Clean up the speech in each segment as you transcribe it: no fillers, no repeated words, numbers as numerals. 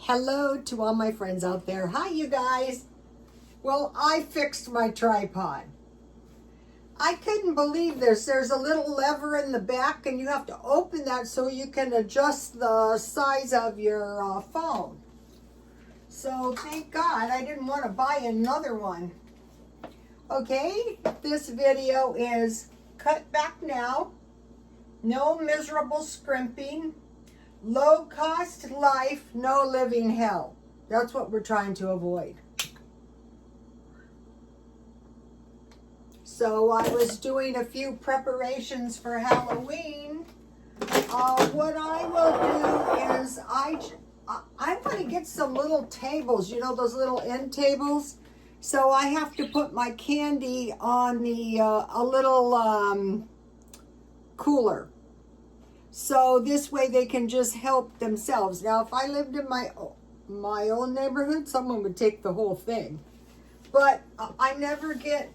Hello to all my friends out there. Hi, you guys. Well, I fixed my tripod. I couldn't believe this. There's a little lever in the back and you have to open that so you can adjust the size of your phone. So thank God I didn't want to buy another one. Okay, this video is cut back now. No miserable scrimping. Low cost life, no living hell. That's what we're trying to avoid. So I was doing a few preparations for Halloween. What I will do is I want to get some little tables, you know, those little end tables. So I have to put my candy on the a little cooler. So this way they can just help themselves. Now, if I lived in my own neighborhood, someone would take the whole thing. But I never get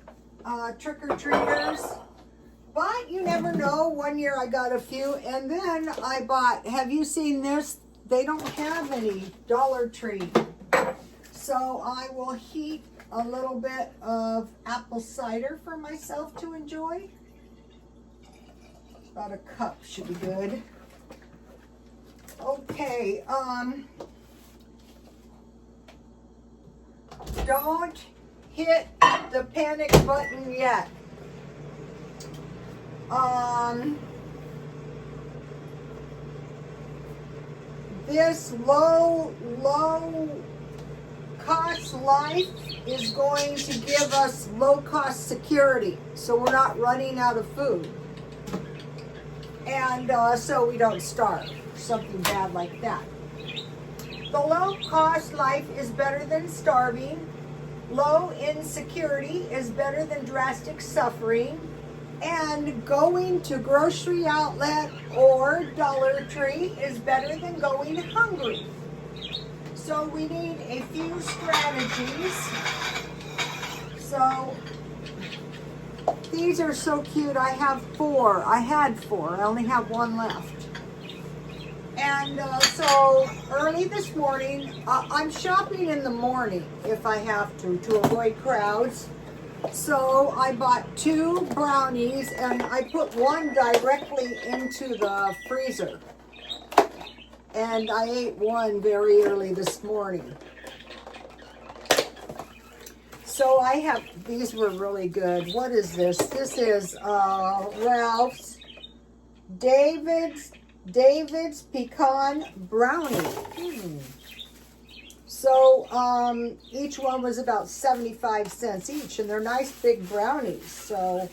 trick-or-treaters. But you never know. One year I got a few. And then I bought, have you seen this? They don't have any Dollar Tree. So I will heat a little bit of apple cider for myself to enjoy. About a cup should be good. Okay, don't hit the panic button yet. This low cost life is going to give us low cost security, so we're not running out of food. And so we don't starve, something bad like that. The low-cost life is better than starving. Low insecurity is better than drastic suffering. And going to grocery outlet or Dollar Tree is better than going hungry. So we need a few strategies. So these are so cute. I have 4. I had 4. I only have 1 left. And so early this morning, I'm shopping in the morning if I have to avoid crowds. So I bought 2 brownies and I put 1 directly into the freezer. And I ate 1 very early this morning. So I have, these were really good. What is this? This is Ralph's David's Pecan Brownie. So each one was about 75 cents each, and they're nice big brownies. So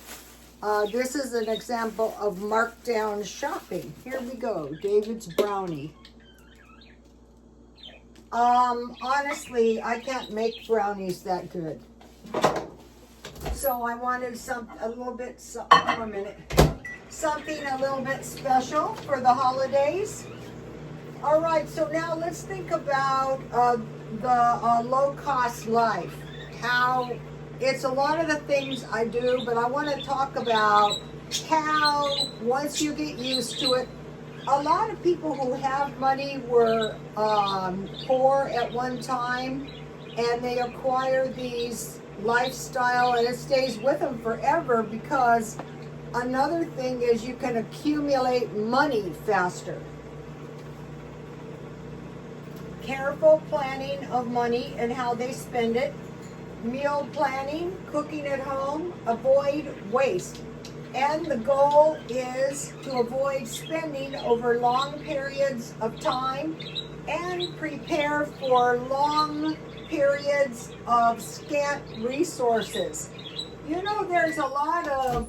this is an example of markdown shopping. Here we go, David's Brownie. Honestly, I can't make brownies that good. So I wanted something a little bit special for the holidays. All right, so now let's think about the low-cost life. How it's a lot of the things I do, but I want to talk about how once you get used to it. A lot of people who have money were poor at one time, and they acquire these lifestyle, and it stays with them forever because another thing is you can accumulate money faster. Careful planning of money and how they spend it. Meal planning, cooking at home, avoid waste. And the goal is to avoid spending over long periods of time and prepare for long periods of scant resources. You know, there's a lot of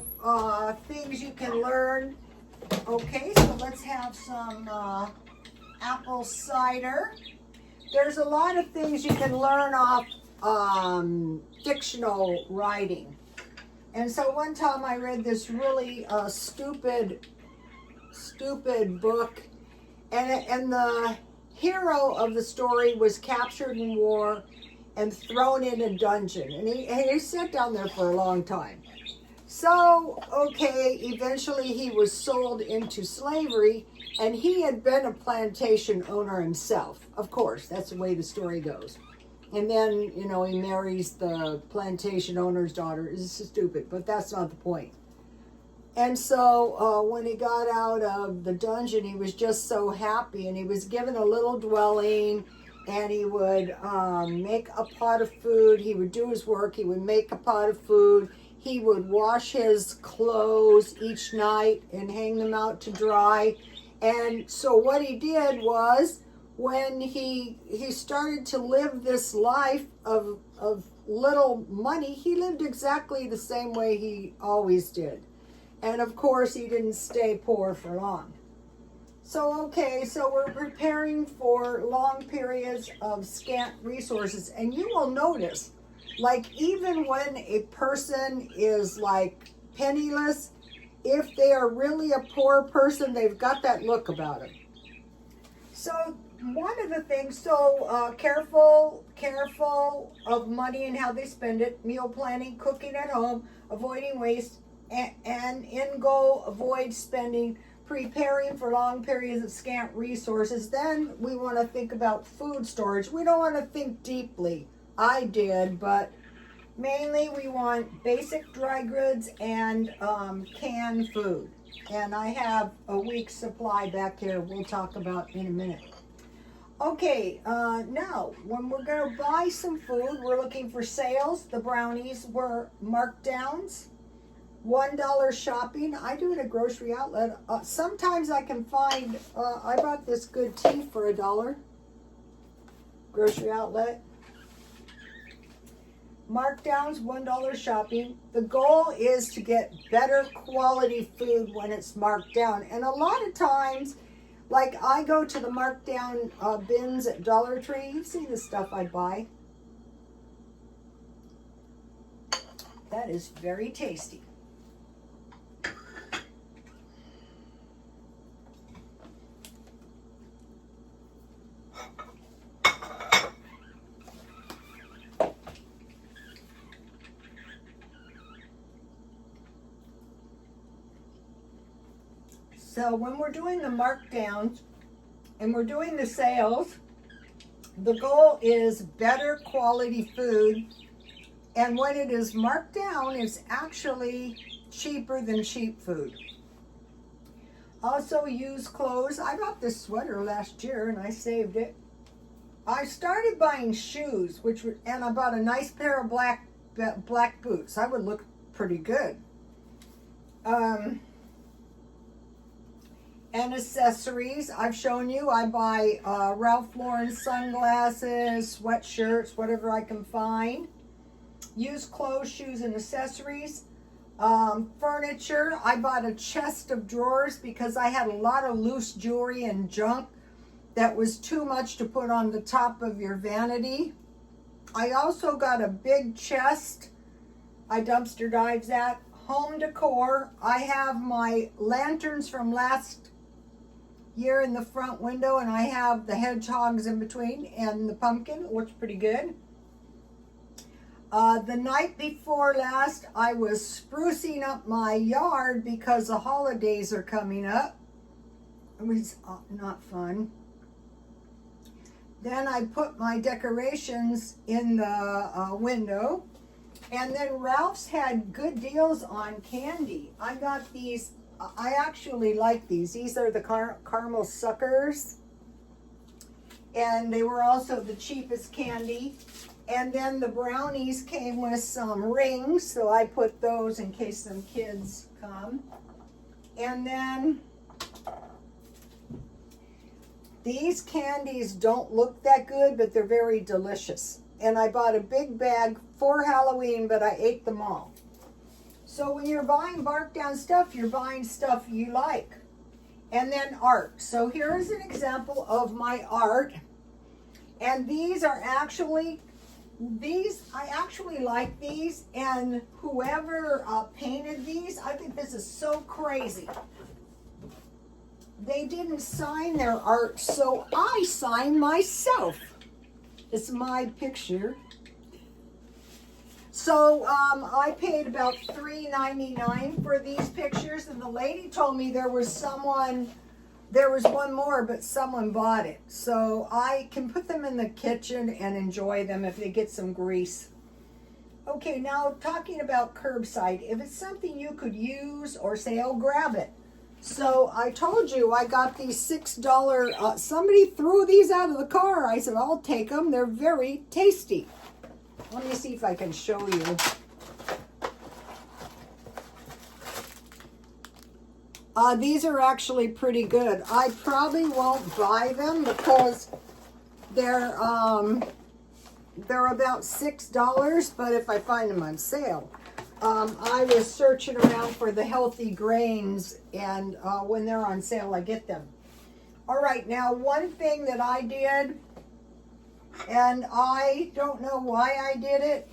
things you can learn. Okay, so let's have some apple cider. There's a lot of things you can learn off fictional writing. And so one time I read this really stupid book, and the hero of the story was captured in war and thrown in a dungeon. And he sat down there for a long time. So, okay, eventually he was sold into slavery, and he had been a plantation owner himself. Of course, that's the way the story goes. And then, you know, he marries the plantation owner's daughter. It's stupid, but that's not the point. And so when he got out of the dungeon, he was just so happy, and he was given a little dwelling, and he would make a pot of food. He would do his work. He would make a pot of food. He would wash his clothes each night and hang them out to dry. And so what he did was, when he started to live this life of little money, he lived exactly the same way he always did. And of course, he didn't stay poor for long. So, okay, so we're preparing for long periods of scant resources. And you will notice, like, even when a person is like penniless, if they are really a poor person, they've got that look about them. So one of the things, careful of money and how they spend it, meal planning, cooking at home, avoiding waste, and in goal, avoid spending, preparing for long periods of scant resources. Then we want to think about food storage. We don't want to think deeply. I did, but mainly we want basic dry goods and canned food. And I have a week's supply back here we'll talk about in a minute. Okay, now, when we're going to buy some food, we're looking for sales. The brownies were markdowns. $1 shopping. I do it at a grocery outlet. Sometimes I can find, I bought this good tea for $1. Grocery outlet. Markdowns, $1 shopping. The goal is to get better quality food when it's marked down. And a lot of times, like I go to the markdown bins at Dollar Tree. You've seen the stuff I buy. That is very tasty. So when we're doing the markdowns and we're doing the sales, the goal is better quality food. And when it is marked down, it's actually cheaper than cheap food. Also, used clothes. I bought this sweater last year and I saved it. I started buying shoes, and I bought a nice pair of black boots. I would look pretty good. And accessories. I've shown you. I buy Ralph Lauren sunglasses, sweatshirts, whatever I can find. Used clothes, shoes, and accessories. Furniture. I bought a chest of drawers because I had a lot of loose jewelry and junk that was too much to put on the top of your vanity. I also got a big chest I dumpster dives at. Home decor. I have my lanterns from last year in the front window, and I have the hedgehogs in between and the pumpkin. It looks pretty good. The night before last, I was sprucing up my yard because the holidays are coming up. It was not fun. Then I put my decorations in the window. And then Ralph's had good deals on candy. I got these. I actually like these. These are the caramel suckers. And they were also the cheapest candy. And then the brownies came with some rings, so I put those in case some kids come. And then these candies don't look that good, but they're very delicious. And I bought a big bag for Halloween, but I ate them all. So when you're buying markdown stuff, you're buying stuff you like. And then art. So here is an example of my art. And these are actually, I actually like these. And whoever painted these, I think this is so crazy. They didn't sign their art, so I signed myself. It's my picture. So I paid about $3.99 for these pictures, and the lady told me there was one more, but someone bought it. So I can put them in the kitchen and enjoy them if they get some grease. Okay, now talking about curbside, if it's something you could use or say, oh, grab it. So I told you I got these $6, somebody threw these out of the car. I said, I'll take them. They're very tasty. Let me see if I can show you. These are actually pretty good. I probably won't buy them because they're about $6, but if I find them on sale. I was searching around for the healthy grains, and when they're on sale, I get them. All right, now one thing that I did, and I don't know why I did it,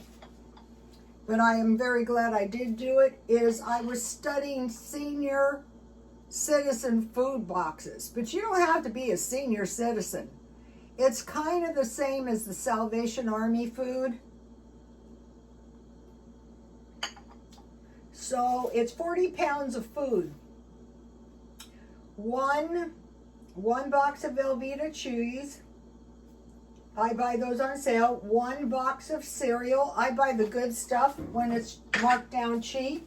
but I am very glad I did do it, is I was studying senior citizen food boxes. But you don't have to be a senior citizen. It's kind of the same as the Salvation Army food. So it's 40 pounds of food. One box of Velveeta cheese. I buy those on sale. One box of cereal. I buy the good stuff when it's marked down cheap.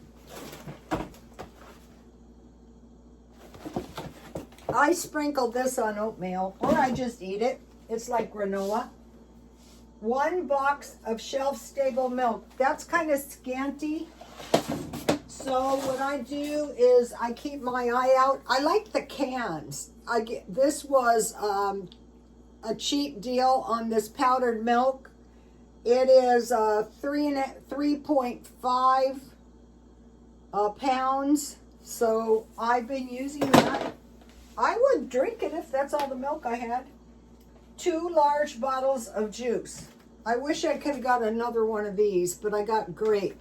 I sprinkle this on oatmeal, or I just eat it. It's like granola. One box of shelf-stable milk. That's kind of scanty. So what I do is I keep my eye out. I like the cans. This was a cheap deal on this powdered milk. It is 3.5 pounds. So I've been using that. I would drink it if that's all the milk I had. 2 large bottles of juice. I wish I could have got another one of these, but I got grape.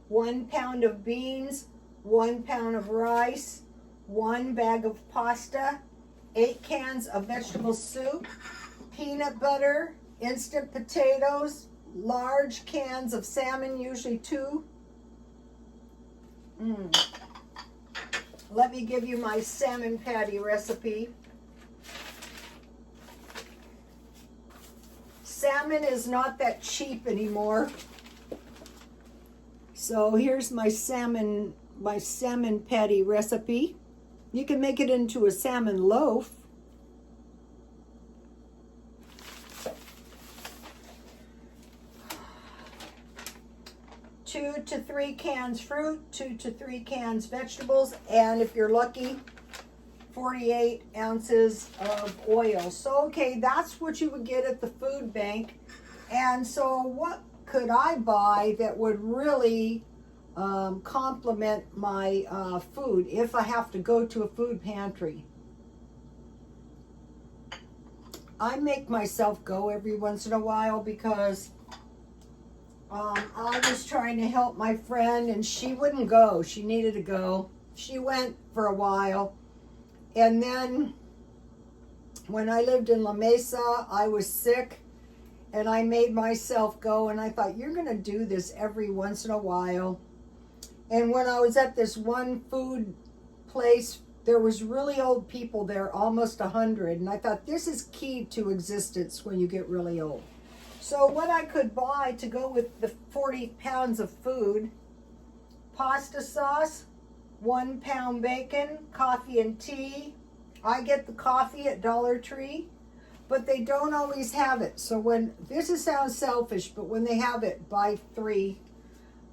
1 pound of beans, 1 pound of rice, 1 bag of pasta, 8 cans of vegetable soup, peanut butter, instant potatoes, large cans of salmon, usually 2. Let me give you my salmon patty recipe. Salmon is not that cheap anymore. So here's my salmon patty recipe. You can make it into a salmon loaf. 2 to 3 cans fruit, 2 to 3 cans vegetables, and if you're lucky, 48 ounces of oil. So, okay, that's what you would get at the food bank. And so what could I buy that would really complement my food if I have to go to a food pantry? I make myself go every once in a while because I was trying to help my friend and she wouldn't go. She needed to go. She went for a while. And then when I lived in La Mesa, I was sick and I made myself go, and I thought, you're going to do this every once in a while. And when I was at this one food place, there was really old people there, almost 100. And I thought, this is key to existence when you get really old. So what I could buy to go with the 40 pounds of food: pasta sauce, 1 pound bacon, coffee and tea. I get the coffee at Dollar Tree, but they don't always have it. So sounds selfish, but when they have it, buy 3.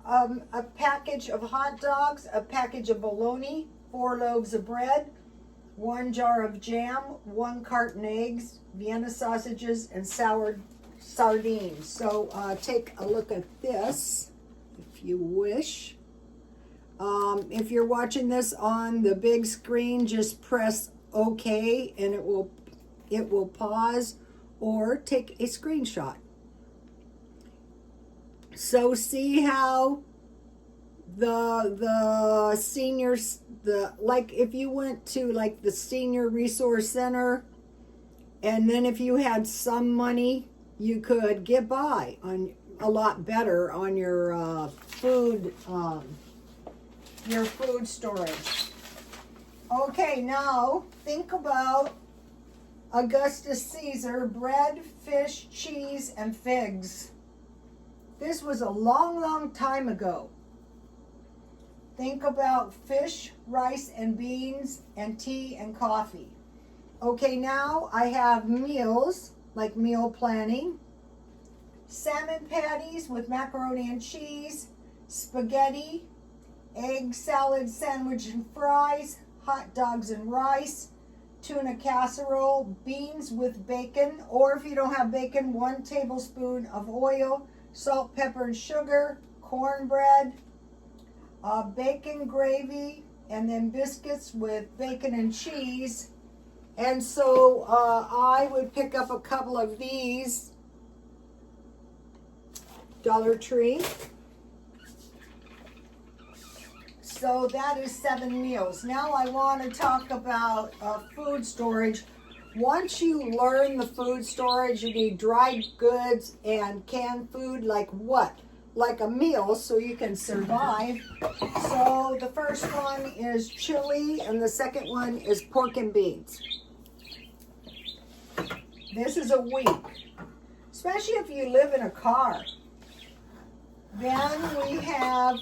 A package of hot dogs, a package of bologna, 4 loaves of bread, 1 jar of jam, 1 carton eggs, Vienna sausages, and sour sardines. So take a look at this if you wish. If you're watching this on the big screen, just press OK and it will pause, or take a screenshot. So see how the seniors, like if you went to like the Senior Resource Center, and then if you had some money, you could get by on a lot better on your food storage. Okay, now think about Augustus Caesar, bread, fish, cheese, and figs. This was a long, long time ago. Think about fish, rice, and beans, and tea and coffee. Okay, now I have meals, like meal planning, salmon patties with macaroni and cheese, spaghetti, egg salad, sandwich and fries, hot dogs and rice, tuna casserole, beans with bacon, or if you don't have bacon, 1 tablespoon of oil, salt, pepper, and sugar, cornbread, bacon gravy, and then biscuits with bacon and cheese. And so I would pick up a couple of these, Dollar Tree. So that is 7 meals. Now I want to talk about food storage. Once you learn the food storage, you need dried goods and canned food, like what? Like a meal, so you can survive. So the first one is chili, and the second one is pork and beans. This is a week, especially if you live in a car. Then we have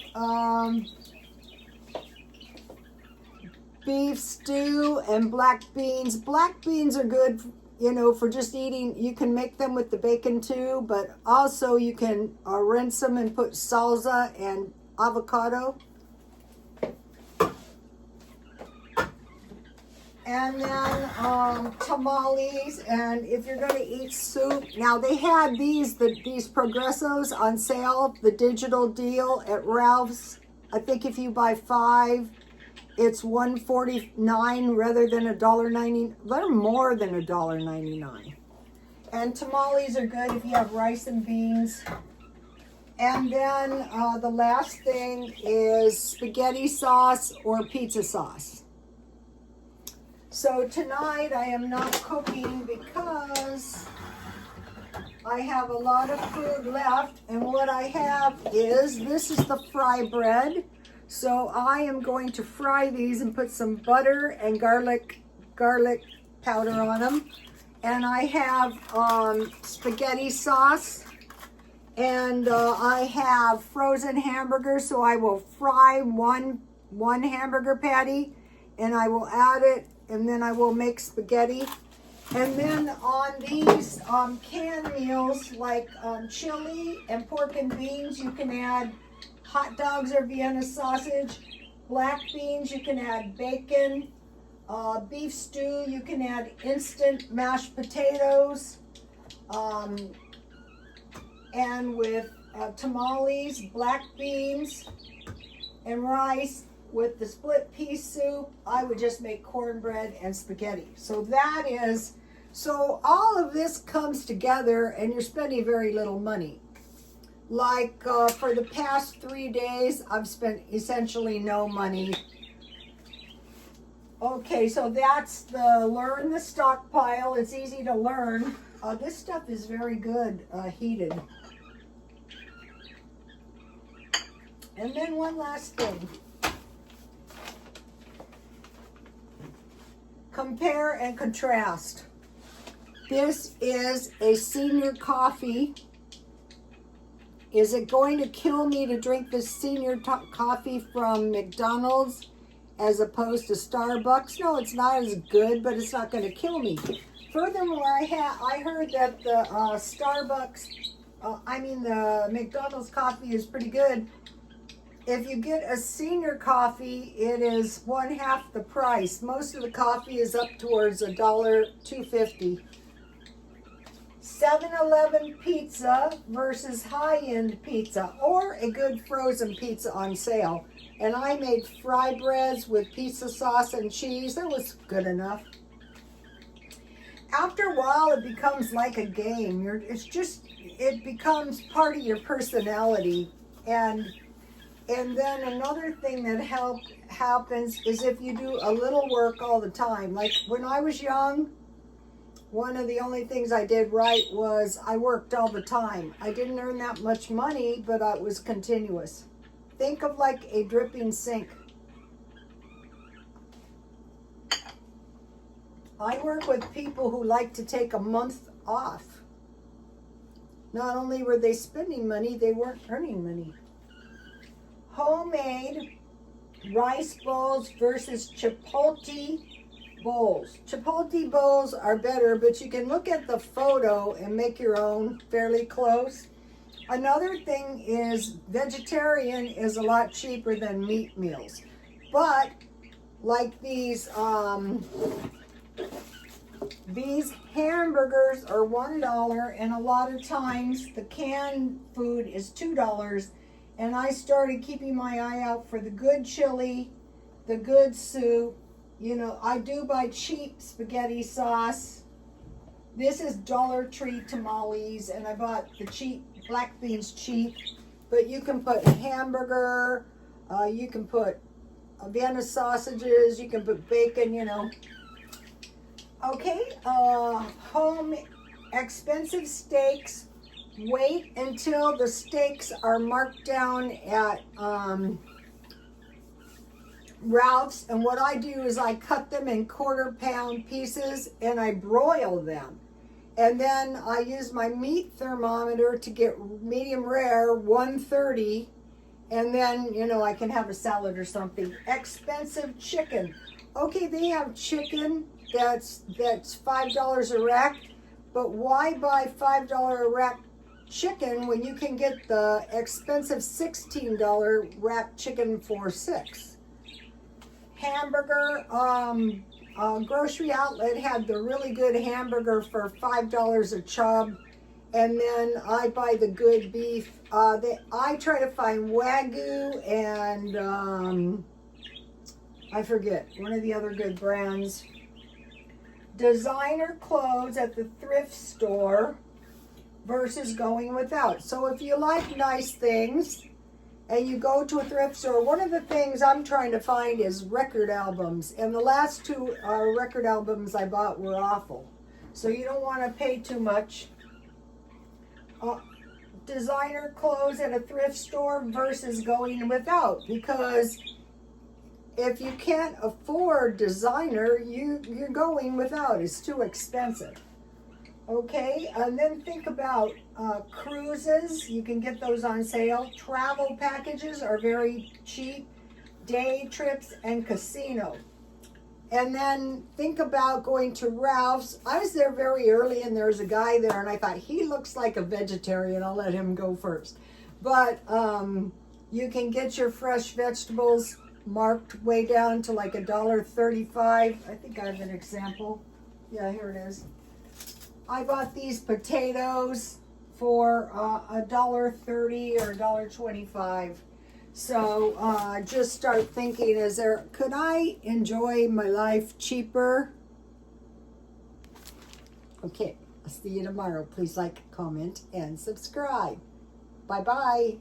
beef stew and black beans. Black beans are good, you know, for just eating. You can make them with the bacon too, but also you can rinse them and put salsa and avocado. And then tamales, and if you're going to eat soup. Now they had these Progressos on sale, the digital deal at Ralph's. I think if you buy 5, it's $1.49 rather than $1.90. They're more than $1.99. And tamales are good if you have rice and beans. And then the last thing is spaghetti sauce or pizza sauce. So tonight I am not cooking because I have a lot of food left, and what I have is, this is the fry bread. So I am going to fry these and put some butter and garlic powder on them. And I have spaghetti sauce, and I have frozen hamburgers, so I will fry one hamburger patty, and I will add it, and then I will make spaghetti. And then on these canned meals, like chili and pork and beans, you can add hot dogs or Vienna sausage. Black beans, you can add bacon. Beef stew, you can add instant mashed potatoes. And with tamales, black beans, and rice. With the split pea soup, I would just make cornbread and spaghetti. So so all of this comes together, and you're spending very little money. Like for the past 3 days, I've spent essentially no money. Okay, so that's learn the stockpile. It's easy to learn. This stuff is very good heated. And then one last thing. Compare and contrast. This is a senior coffee. Is it going to kill me to drink this senior coffee from McDonald's as opposed to Starbucks? No, it's not as good, but it's not going to kill me. Furthermore, I heard that the the McDonald's coffee is pretty good. If you get a senior coffee, it is 1/2 the price. Most of the coffee is up towards $1.250. 7-Eleven pizza versus high-end pizza, or a good frozen pizza on sale. And I made fry breads with pizza sauce and cheese. That was good enough. After a while, it becomes like a game. It becomes part of your personality. And then another thing that happens is if you do a little work all the time. Like when I was young, one of the only things I did right was I worked all the time. I didn't earn that much money, but it was continuous. Think of like a dripping sink. I work with people who like to take a month off. Not only were they spending money, they weren't earning money. Homemade rice bowls versus chipotle bowls. Chipotle bowls are better, but you can look at the photo and make your own fairly close. Another thing is vegetarian is a lot cheaper than meat meals. But like these hamburgers are $1, and a lot of times the canned food is $2. And I started keeping my eye out for the good chili, the good soup. You know, I do buy cheap spaghetti sauce. This is Dollar Tree tamales, and I bought the cheap black beans cheap. But you can put hamburger, you can put Vienna sausages, you can put bacon, you know. Okay, home expensive steaks. Wait until the steaks are marked down at Ralph's, and what I do is I cut them in quarter-pound pieces and I broil them. And then I use my meat thermometer to get medium rare, 130, and then, you know, I can have a salad or something. Expensive chicken. Okay, they have chicken that's $5 a rack, but why buy $5 a rack chicken when you can get the expensive $16 rack chicken for $6? Hamburger, grocery outlet had the really good hamburger for $5 a chub, and then I buy the good beef. I try to find Wagyu and I forget one of the other good brands. Designer clothes at the thrift store versus going without. So if you like nice things and you go to a thrift store, one of the things I'm trying to find is record albums. And the last two record albums I bought were awful. So you don't want to pay too much. Designer clothes at a thrift store versus going without. Because if you can't afford designer, you're going without. It's too expensive. Okay, and then think about cruises. You can get those on sale. Travel packages are very cheap. Day trips and casino. And then think about going to Ralph's. I was there very early and there was a guy there and I thought, he looks like a vegetarian. I'll let him go first. But you can get your fresh vegetables marked way down to like $1.35. I think I have an example. Yeah, here it is. I bought these potatoes for $1.30 or $1.25. So just start thinking, could I enjoy my life cheaper? Okay, I'll see you tomorrow. Please like, comment, and subscribe. Bye-bye.